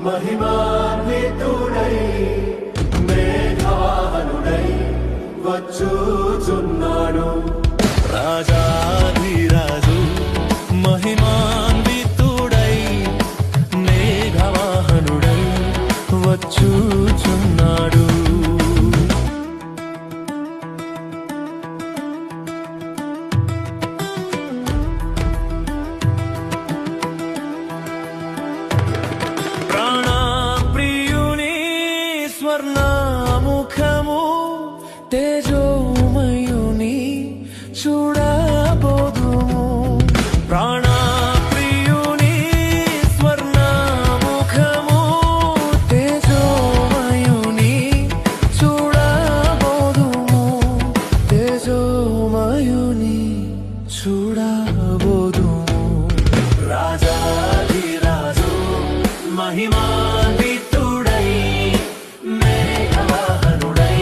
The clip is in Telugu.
మహిమాన్వితుడై మేఘవాహనుడై వచ్చుచున్నాడు. రాజాధిరాజు మహిమాన్వితుడై మేఘవాహనుడై వచ్చుచున్నాడు. స్వర్ణముఖము తేజోమయుని చూడబోదుము. ప్రాణప్రియుని స్వర్ణముఖము తేజోమయుని చూడబోదుము. తేజోమయుని చూడబోదుము. రాజాధిరాజు మహిమాన్వితుడై మేఘవాహనుడై